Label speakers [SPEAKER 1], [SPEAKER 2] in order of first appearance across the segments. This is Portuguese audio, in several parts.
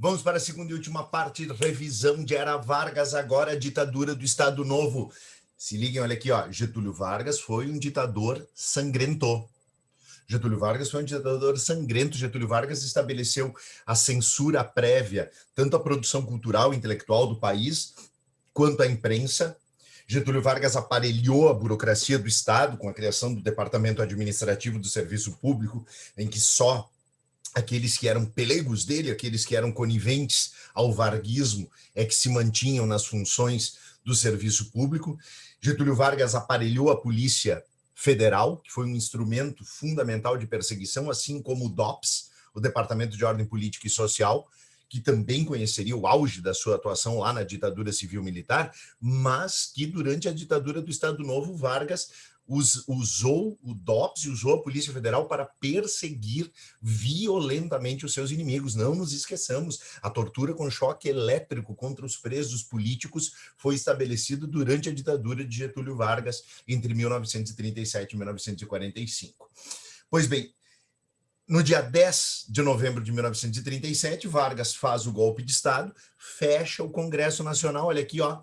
[SPEAKER 1] Vamos para a segunda e última parte, revisão de Era Vargas, agora a ditadura do Estado Novo. Se liguem, olha aqui, ó. Getúlio Vargas foi um ditador sangrento. Getúlio Vargas foi um ditador sangrento. Getúlio Vargas estabeleceu a censura prévia, tanto à produção cultural e intelectual do país, quanto à imprensa. Getúlio Vargas aparelhou a burocracia do Estado com a criação do Departamento Administrativo do Serviço Público, em que só aqueles que eram pelegos dele, aqueles que eram coniventes ao varguismo, é que se mantinham nas funções do serviço público. Getúlio Vargas aparelhou a Polícia Federal, que foi um instrumento fundamental de perseguição, assim como o DOPS, o Departamento de Ordem Política e Social, que também conheceria o auge da sua atuação lá na ditadura civil-militar, mas que durante a ditadura do Estado Novo, Vargas usou o DOPS e usou a Polícia Federal para perseguir violentamente os seus inimigos. Não nos esqueçamos, a tortura com choque elétrico contra os presos políticos foi estabelecido durante a ditadura de Getúlio Vargas entre 1937 e 1945. Pois bem, no dia 10 de novembro de 1937, Vargas faz o golpe de Estado, fecha o Congresso Nacional, olha aqui, ó.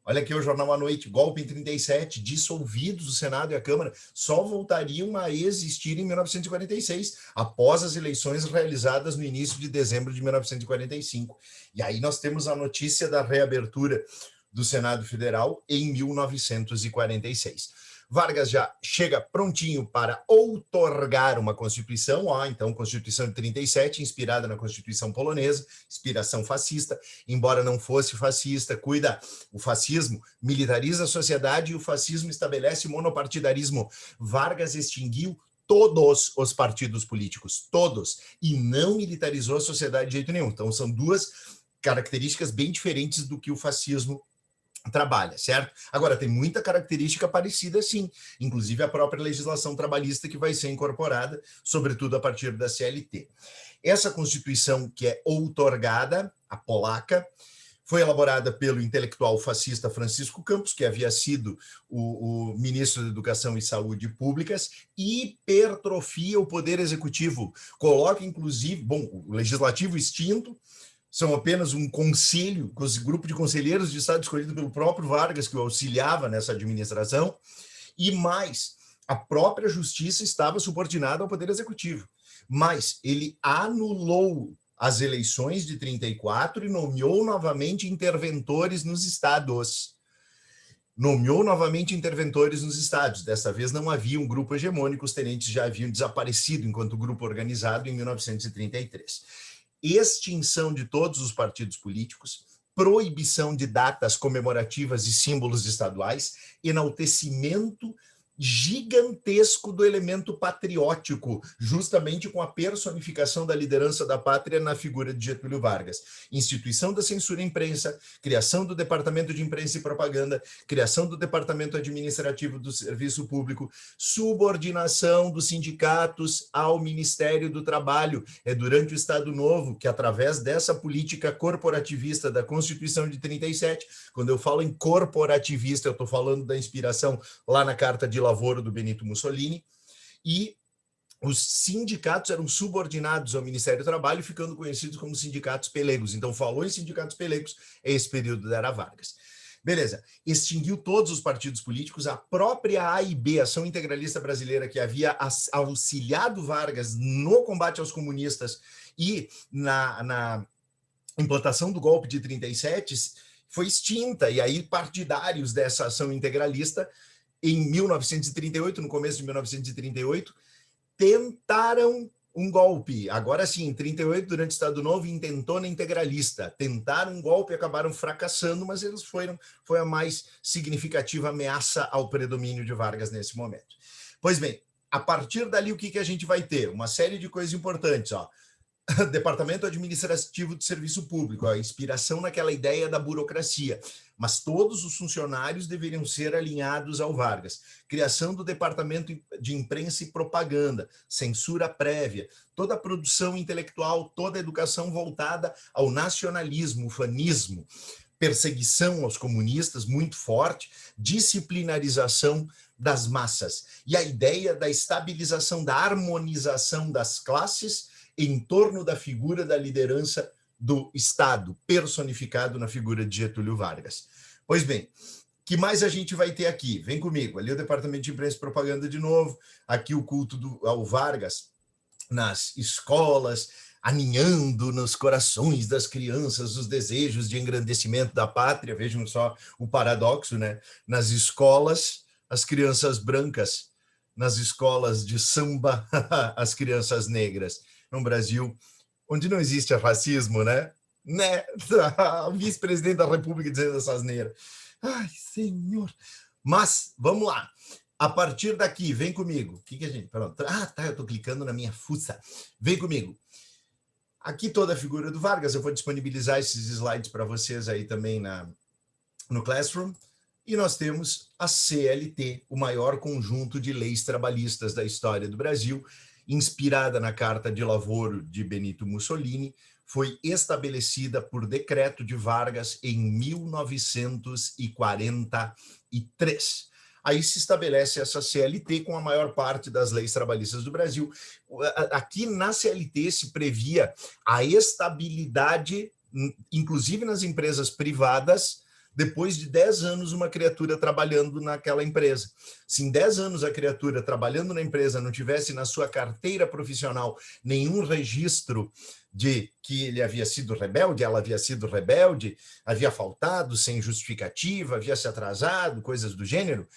[SPEAKER 1] Olha aqui o Jornal à Noite, golpe em 37, dissolvidos o Senado e a Câmara, só voltariam a existir em 1946, após as eleições realizadas no início de dezembro de 1945. E aí nós temos a notícia da reabertura do Senado Federal em 1946. Vargas já chega prontinho para outorgar uma Constituição, então Constituição de 37, inspirada na Constituição polonesa, inspiração fascista, embora não fosse fascista, cuida, o fascismo militariza a sociedade e o fascismo estabelece monopartidarismo. Vargas extinguiu todos os partidos políticos, todos, e não militarizou a sociedade de jeito nenhum. Então são duas características bem diferentes do que o fascismo trabalha, certo? Agora, tem muita característica parecida, sim, inclusive a própria legislação trabalhista que vai ser incorporada, sobretudo a partir da CLT. Essa Constituição que é outorgada, a polaca, foi elaborada pelo intelectual fascista Francisco Campos, que havia sido o ministro da Educação e Saúde Públicas, hipertrofia o poder executivo, coloca inclusive, o legislativo extinto, são apenas um conselho, um grupo de conselheiros de Estado escolhido pelo próprio Vargas, que o auxiliava nessa administração, e mais, a própria justiça estava subordinada ao Poder Executivo. Mas ele anulou as eleições de 34 e nomeou novamente interventores nos estados. Dessa vez não havia um grupo hegemônico, os tenentes já haviam desaparecido enquanto grupo organizado em 1933. Extinção de todos os partidos políticos, proibição de datas comemorativas e símbolos estaduais, enaltecimento gigantesco do elemento patriótico, justamente com a personificação da liderança da pátria na figura de Getúlio Vargas. Instituição da censura à imprensa, criação do Departamento de Imprensa e Propaganda, criação do Departamento Administrativo do Serviço Público, subordinação dos sindicatos ao Ministério do Trabalho. É durante o Estado Novo que, através dessa política corporativista da Constituição de 37, quando eu falo em corporativista, eu estou falando da inspiração lá na Carta de Lavoro do Benito Mussolini, e os sindicatos eram subordinados ao Ministério do Trabalho, ficando conhecidos como sindicatos pelegos. Então, falou em sindicatos pelegos, é esse período da Era Vargas. Beleza, extinguiu todos os partidos políticos, a própria AIB, Ação Integralista Brasileira, que havia auxiliado Vargas no combate aos comunistas e na implantação do golpe de 37, foi extinta, e aí partidários dessa ação integralista, em 1938, no começo de 1938, tentaram um golpe. Agora sim, em 38, durante o Estado Novo, intentona integralista. Tentaram um golpe e acabaram fracassando, mas eles foi a mais significativa ameaça ao predomínio de Vargas nesse momento. Pois bem, a partir dali, o que a gente vai ter? Uma série de coisas importantes, ó. Departamento Administrativo do Serviço Público, a inspiração naquela ideia da burocracia, mas todos os funcionários deveriam ser alinhados ao Vargas. Criação do Departamento de Imprensa e Propaganda, censura prévia, toda a produção intelectual, toda a educação voltada ao nacionalismo, ufanismo, perseguição aos comunistas muito forte, disciplinarização das massas e a ideia da estabilização, da harmonização das classes em torno da figura da liderança do Estado, personificado na figura de Getúlio Vargas. Pois bem, que mais a gente vai ter aqui? Vem comigo, ali o Departamento de Imprensa e Propaganda de novo, aqui o culto ao Vargas nas escolas, aninhando nos corações das crianças os desejos de engrandecimento da pátria. Vejam só o paradoxo, né? Nas escolas, as crianças brancas, nas escolas de samba, as crianças negras. No Brasil, onde não existe racismo, né? O vice-presidente da República dizendo essa asneira. Ai, senhor. Mas, vamos lá. A partir daqui, vem comigo. O que a gente... Pronto. Ah, tá, eu estou clicando na minha fuça. Vem comigo. Aqui toda a figura do Vargas. Eu vou disponibilizar esses slides para vocês aí também no Classroom. E nós temos a CLT, o maior conjunto de leis trabalhistas da história do Brasil, inspirada na Carta de Lavoro de Benito Mussolini, foi estabelecida por decreto de Vargas em 1943. Aí se estabelece essa CLT com a maior parte das leis trabalhistas do Brasil. Aqui na CLT se previa a estabilidade, inclusive nas empresas privadas, depois de 10 anos uma criatura trabalhando naquela empresa. Se em 10 anos a criatura trabalhando na empresa não tivesse na sua carteira profissional nenhum registro de que ele havia sido rebelde, ela havia sido rebelde, havia faltado sem justificativa, havia se atrasado, coisas do gênero,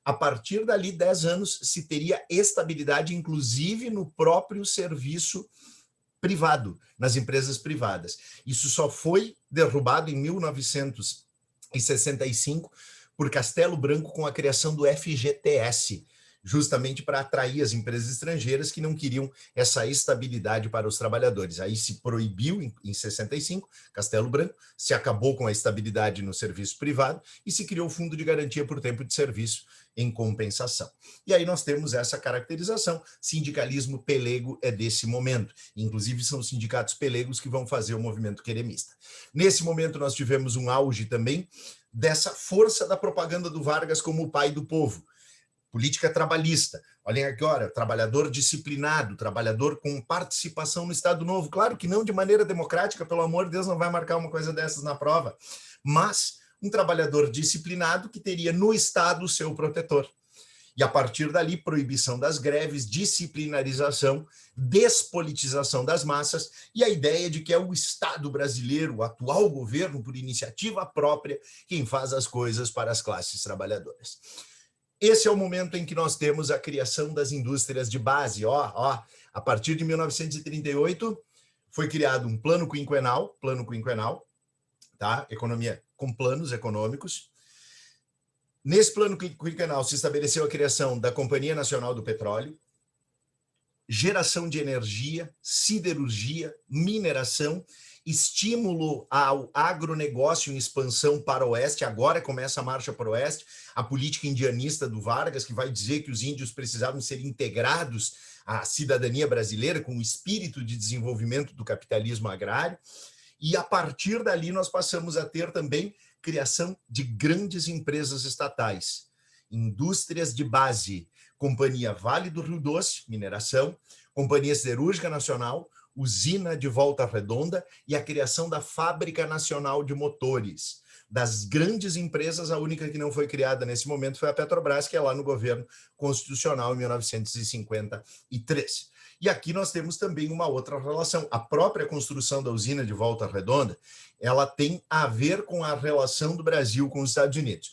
[SPEAKER 1] a partir dali, 10 anos, se teria estabilidade, inclusive no próprio serviço privado, nas empresas privadas. Isso só foi derrubado em 1965 por Castelo Branco com a criação do FGTS, justamente para atrair as empresas estrangeiras que não queriam essa estabilidade para os trabalhadores. Aí se proibiu em 65, Castelo Branco, se acabou com a estabilidade no serviço privado e se criou o Fundo de Garantia por Tempo de Serviço em compensação. E aí nós temos essa caracterização, sindicalismo pelego é desse momento. Inclusive são os sindicatos pelegos que vão fazer o movimento queremista. Nesse momento nós tivemos um auge também dessa força da propaganda do Vargas como o pai do povo. Política trabalhista, olhem aqui, olha, trabalhador disciplinado, trabalhador com participação no Estado Novo, claro que não de maneira democrática, pelo amor de Deus, não vai marcar uma coisa dessas na prova, mas um trabalhador disciplinado que teria no Estado o seu protetor. E a partir dali, proibição das greves, disciplinarização, despolitização das massas e a ideia de que é o Estado brasileiro, o atual governo, por iniciativa própria, quem faz as coisas para as classes trabalhadoras. Esse é o momento em que nós temos a criação das indústrias de base. A partir de 1938, foi criado um plano quinquenal, tá? Economia com planos econômicos. Nesse plano quinquenal se estabeleceu a criação da Companhia Nacional do Petróleo, geração de energia, siderurgia, mineração, estímulo ao agronegócio em expansão para o oeste. Agora começa a marcha para o oeste, a política indianista do Vargas, que vai dizer que os índios precisavam ser integrados à cidadania brasileira com o espírito de desenvolvimento do capitalismo agrário. E a partir dali nós passamos a ter também criação de grandes empresas estatais, indústrias de base, Companhia Vale do Rio Doce, mineração, Companhia Siderúrgica Nacional, usina de Volta Redonda e a criação da Fábrica Nacional de Motores. Das grandes empresas, a única que não foi criada nesse momento foi a Petrobras, que é lá no governo constitucional em 1953. E aqui nós temos também uma outra relação. A própria construção da usina de Volta Redonda, ela tem a ver com a relação do Brasil com os Estados Unidos.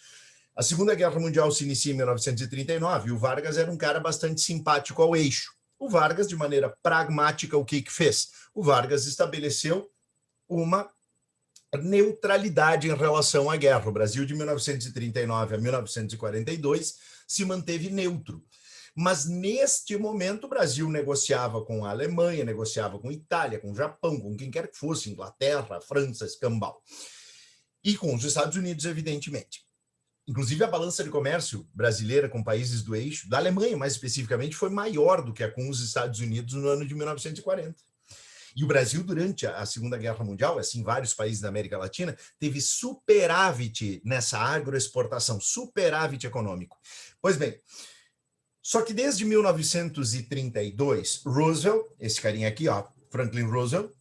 [SPEAKER 1] A Segunda Guerra Mundial se inicia em 1939 e o Vargas era um cara bastante simpático ao eixo. O Vargas, de maneira pragmática, o que fez? O Vargas estabeleceu uma neutralidade em relação à guerra. O Brasil, de 1939 a 1942, se manteve neutro. Mas, neste momento, o Brasil negociava com a Alemanha, negociava com a Itália, com o Japão, com quem quer que fosse, Inglaterra, França, escambau. E com os Estados Unidos, evidentemente. Inclusive, a balança de comércio brasileira com países do eixo, da Alemanha mais especificamente, foi maior do que a com os Estados Unidos no ano de 1940. E o Brasil, durante a Segunda Guerra Mundial, assim, vários países da América Latina, teve superávit nessa agroexportação, superávit econômico. Pois bem, só que desde 1932, Roosevelt, esse carinha aqui, ó, Franklin Roosevelt,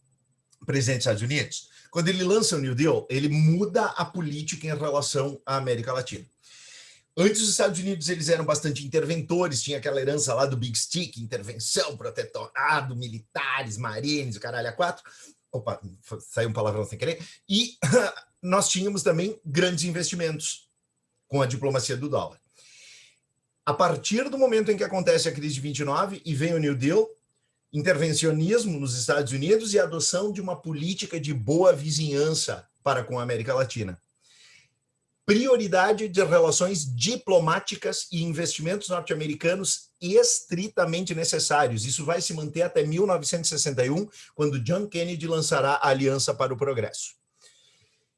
[SPEAKER 1] presidente dos Estados Unidos, quando ele lança o New Deal, ele muda a política em relação à América Latina. Antes, os Estados Unidos eles eram bastante interventores, tinha aquela herança lá do Big Stick, intervenção, protetorado, militares, marines, o caralho a quatro. Opa, saiu um palavrão sem querer. E nós tínhamos também grandes investimentos com a diplomacia do dólar. A partir do momento em que acontece a crise de 29 e vem o New Deal, intervencionismo nos Estados Unidos e a adoção de uma política de boa vizinhança para com a América Latina. Prioridade de relações diplomáticas e investimentos norte-americanos estritamente necessários. Isso vai se manter até 1961, quando John Kennedy lançará a Aliança para o Progresso.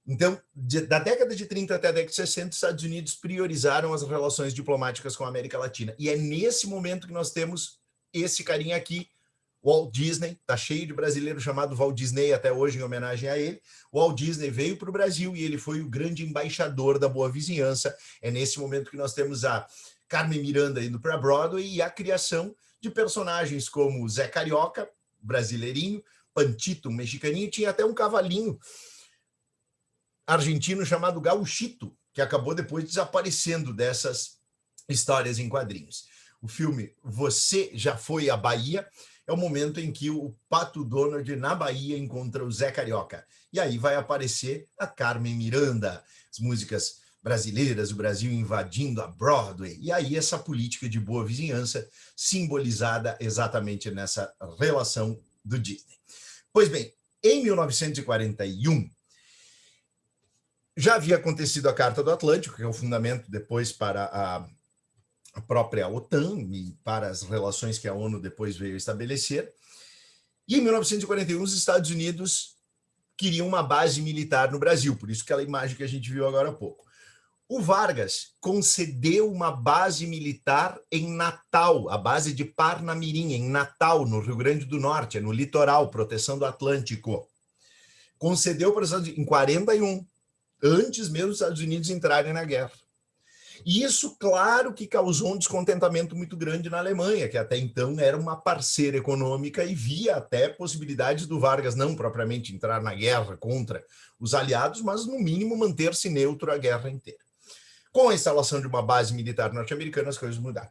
[SPEAKER 1] Então, da década de 30 até a década de 60, os Estados Unidos priorizaram as relações diplomáticas com a América Latina. E é nesse momento que nós temos esse carinha aqui, Walt Disney, está cheio de brasileiro chamado Walt Disney até hoje, em homenagem a ele. Walt Disney veio para o Brasil e ele foi o grande embaixador da boa vizinhança. É nesse momento que nós temos a Carmen Miranda indo para Broadway e a criação de personagens como Zé Carioca, brasileirinho, Pantito, mexicaninho, tinha até um cavalinho argentino chamado Gauchito, que acabou depois desaparecendo dessas histórias em quadrinhos. O filme Você Já Foi à Bahia é o momento em que o Pato Donald, na Bahia, encontra o Zé Carioca. E aí vai aparecer a Carmen Miranda, as músicas brasileiras, o Brasil invadindo a Broadway. E aí essa política de boa vizinhança simbolizada exatamente nessa relação do Disney. Pois bem, em 1941, já havia acontecido a Carta do Atlântico, que é o fundamento depois para a própria OTAN e para as relações que a ONU depois veio estabelecer. E em 1941, os Estados Unidos queriam uma base militar no Brasil, por isso aquela imagem que a gente viu agora há pouco. O Vargas concedeu uma base militar em Natal, a base de Parnamirim, em Natal, no Rio Grande do Norte, no litoral, proteção do Atlântico. Concedeu para os Estados Unidos em 41, antes mesmo dos Estados Unidos entrarem na guerra. E isso, claro, que causou um descontentamento muito grande na Alemanha, que até então era uma parceira econômica e via até possibilidades do Vargas não propriamente entrar na guerra contra os aliados, mas, no mínimo, manter-se neutro a guerra inteira. Com a instalação de uma base militar norte-americana, as coisas mudaram.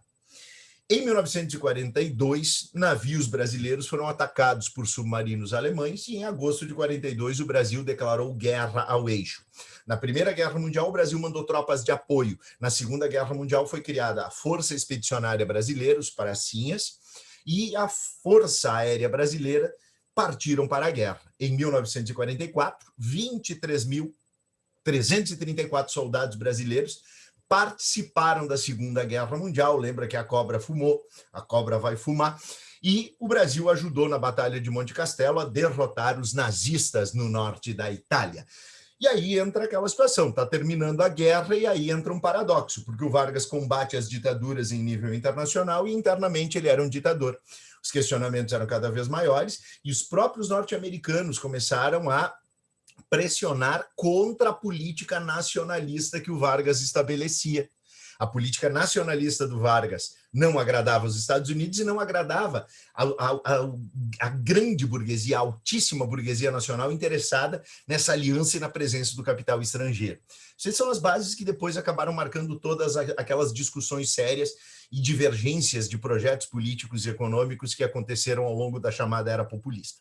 [SPEAKER 1] Em 1942, navios brasileiros foram atacados por submarinos alemães e, em agosto de 42, o Brasil declarou guerra ao eixo. Na Primeira Guerra Mundial, o Brasil mandou tropas de apoio. Na Segunda Guerra Mundial, foi criada a Força Expedicionária Brasileira, os Pracinhas, e a Força Aérea Brasileira partiram para a guerra. Em 1944, 23.334 soldados brasileiros participaram da Segunda Guerra Mundial. Lembra que a cobra fumou, a cobra vai fumar. E o Brasil ajudou na Batalha de Monte Castelo a derrotar os nazistas no norte da Itália. E aí entra aquela situação, está terminando a guerra e aí entra um paradoxo, porque o Vargas combate as ditaduras em nível internacional e internamente ele era um ditador. Os questionamentos eram cada vez maiores e os próprios norte-americanos começaram a pressionar contra a política nacionalista que o Vargas estabelecia. A política nacionalista do Vargas não agradava os Estados Unidos e não agradava a grande burguesia, a altíssima burguesia nacional interessada nessa aliança e na presença do capital estrangeiro. Essas são as bases que depois acabaram marcando todas aquelas discussões sérias e divergências de projetos políticos e econômicos que aconteceram ao longo da chamada Era Populista.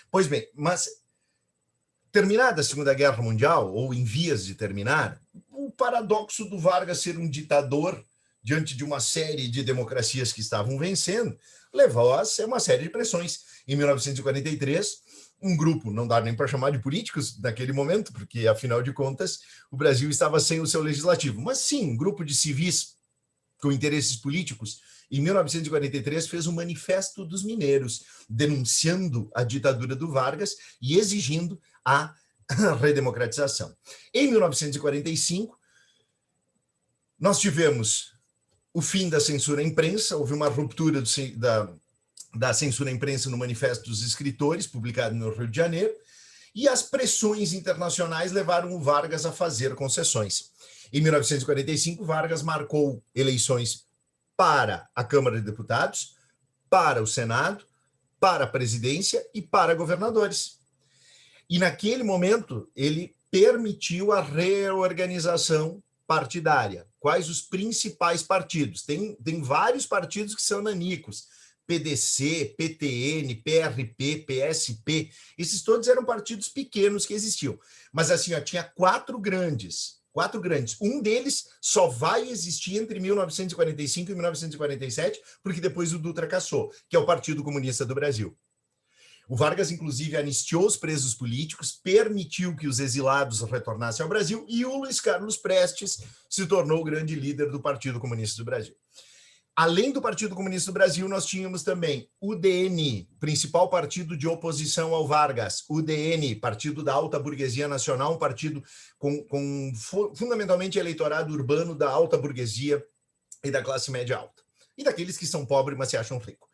[SPEAKER 1] Pois bem, mas terminada a Segunda Guerra Mundial, ou em vias de terminar, o paradoxo do Vargas ser um ditador diante de uma série de democracias que estavam vencendo levou a ser uma série de pressões. Em 1943, um grupo, não dá nem para chamar de políticos naquele momento, porque, afinal de contas, o Brasil estava sem o seu legislativo, mas sim, um grupo de civis com interesses políticos, em 1943 fez o Manifesto dos Mineiros, denunciando a ditadura do Vargas e exigindo a redemocratização. Em 1945, nós tivemos o fim da censura à imprensa, houve uma ruptura da censura à imprensa no Manifesto dos Escritores, publicado no Rio de Janeiro, e as pressões internacionais levaram o Vargas a fazer concessões. Em 1945, Vargas marcou eleições para a Câmara de Deputados, para o Senado, para a presidência e para governadores. E naquele momento, ele permitiu a reorganização partidária. Quais os principais partidos? Tem vários partidos que são nanicos. PDC, PTN, PRP, PSP, esses todos eram partidos pequenos que existiam. Mas assim, ó, tinha quatro grandes. Um deles só vai existir entre 1945 e 1947, porque depois o Dutra cassou, que é o Partido Comunista do Brasil. O Vargas, inclusive, anistiou os presos políticos, permitiu que os exilados retornassem ao Brasil e o Luiz Carlos Prestes se tornou o grande líder do Partido Comunista do Brasil. Além do Partido Comunista do Brasil, nós tínhamos também o DN, principal partido de oposição ao Vargas. O DN, Partido da Alta Burguesia Nacional, um partido com fundamentalmente eleitorado urbano da alta burguesia e da classe média alta. E daqueles que são pobres, mas se acham ricos.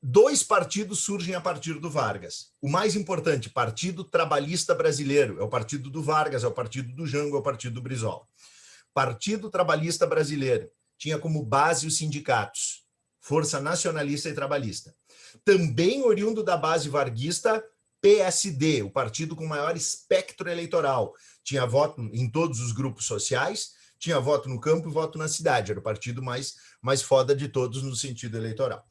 [SPEAKER 1] Dois partidos surgem a partir do Vargas. O mais importante, Partido Trabalhista Brasileiro, é o partido do Vargas, é o partido do Jango, é o partido do Brizola. Partido Trabalhista Brasileiro tinha como base os sindicatos, Força Nacionalista e Trabalhista. Também oriundo da base varguista, PSD, o partido com maior espectro eleitoral. Tinha voto em todos os grupos sociais, tinha voto no campo e voto na cidade. Era o partido mais foda de todos no sentido eleitoral.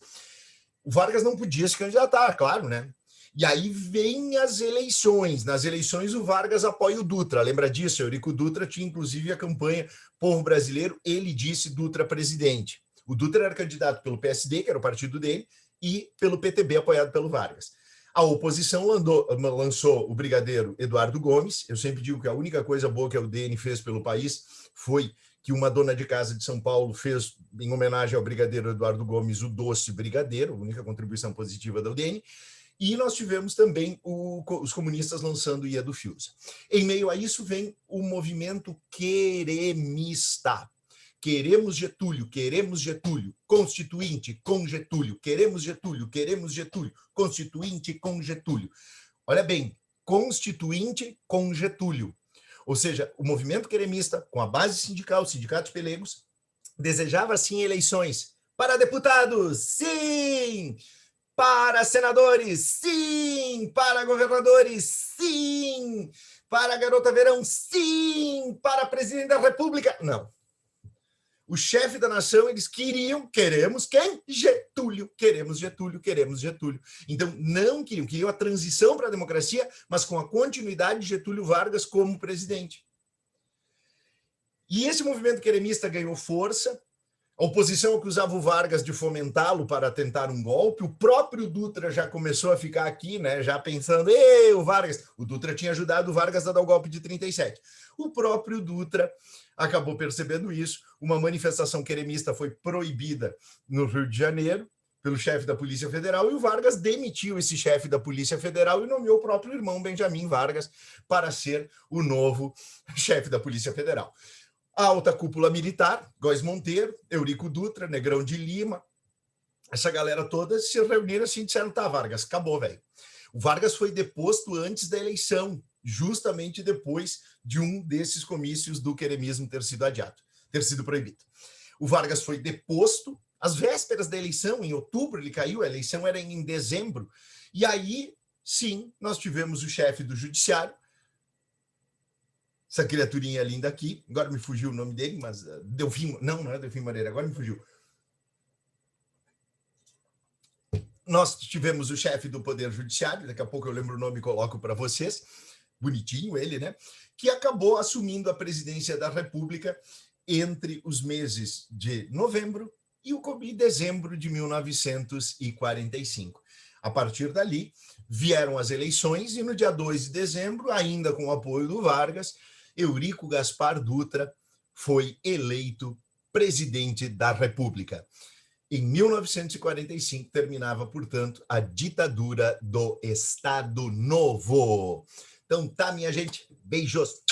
[SPEAKER 1] O Vargas não podia se candidatar, claro, né? E aí vem as eleições. Nas eleições, o Vargas apoia o Dutra. Lembra disso? Eurico Dutra tinha, inclusive, a campanha Povo Brasileiro. Ele disse Dutra presidente. O Dutra era candidato pelo PSD, que era o partido dele, e pelo PTB, apoiado pelo Vargas. A oposição lançou o brigadeiro Eduardo Gomes. Eu sempre digo que a única coisa boa que a UDN fez pelo país foi que uma dona de casa de São Paulo fez, em homenagem ao brigadeiro Eduardo Gomes, o doce brigadeiro, a única contribuição positiva da UDN. E nós tivemos também os comunistas lançando o Ia do Fiuza. Em meio a isso vem o movimento queremista. Queremos Getúlio, constituinte com Getúlio, queremos Getúlio, constituinte com Getúlio. Olha bem, constituinte com Getúlio. Ou seja, o movimento queremista, com a base sindical, sindicatos pelegos, desejava, sim, eleições para deputados, sim! Para senadores, sim! Para governadores, sim! Para garota verão, sim! Para presidente da República, não. O chefe da nação, eles queremos quem? Getúlio, queremos Getúlio. Então, não queriam a transição para a democracia, mas com a continuidade de Getúlio Vargas como presidente. E esse movimento queremista ganhou força. A oposição acusava o Vargas de fomentá-lo para tentar um golpe. O próprio Dutra já começou a ficar aqui, né, já pensando, o Vargas. O Dutra tinha ajudado o Vargas a dar o golpe de 37. O próprio Dutra acabou percebendo isso. Uma manifestação queremista foi proibida no Rio de Janeiro pelo chefe da Polícia Federal e o Vargas demitiu esse chefe da Polícia Federal e nomeou o próprio irmão Benjamin Vargas para ser o novo chefe da Polícia Federal. A alta cúpula militar, Góes Monteiro, Eurico Dutra, Negrão de Lima, essa galera toda se reuniram assim e disseram, tá, Vargas, acabou, velho. O Vargas foi deposto antes da eleição, justamente depois de um desses comícios do queremismo ter sido proibido. O Vargas foi deposto às vésperas da eleição, em outubro ele caiu, a eleição era em dezembro, e aí, sim, nós tivemos o chefe do judiciário, essa criaturinha linda aqui, agora me fugiu o nome dele, mas Delfim, não é Delfim Moreira, agora me fugiu. Nós tivemos o chefe do Poder Judiciário, daqui a pouco eu lembro o nome e coloco para vocês, bonitinho ele, né? Que acabou assumindo a presidência da República entre os meses de novembro e dezembro de 1945. A partir dali, vieram as eleições e no dia 2 de dezembro, ainda com o apoio do Vargas, Eurico Gaspar Dutra foi eleito presidente da República. Em 1945, terminava, portanto, a ditadura do Estado Novo. Então tá, minha gente, beijos.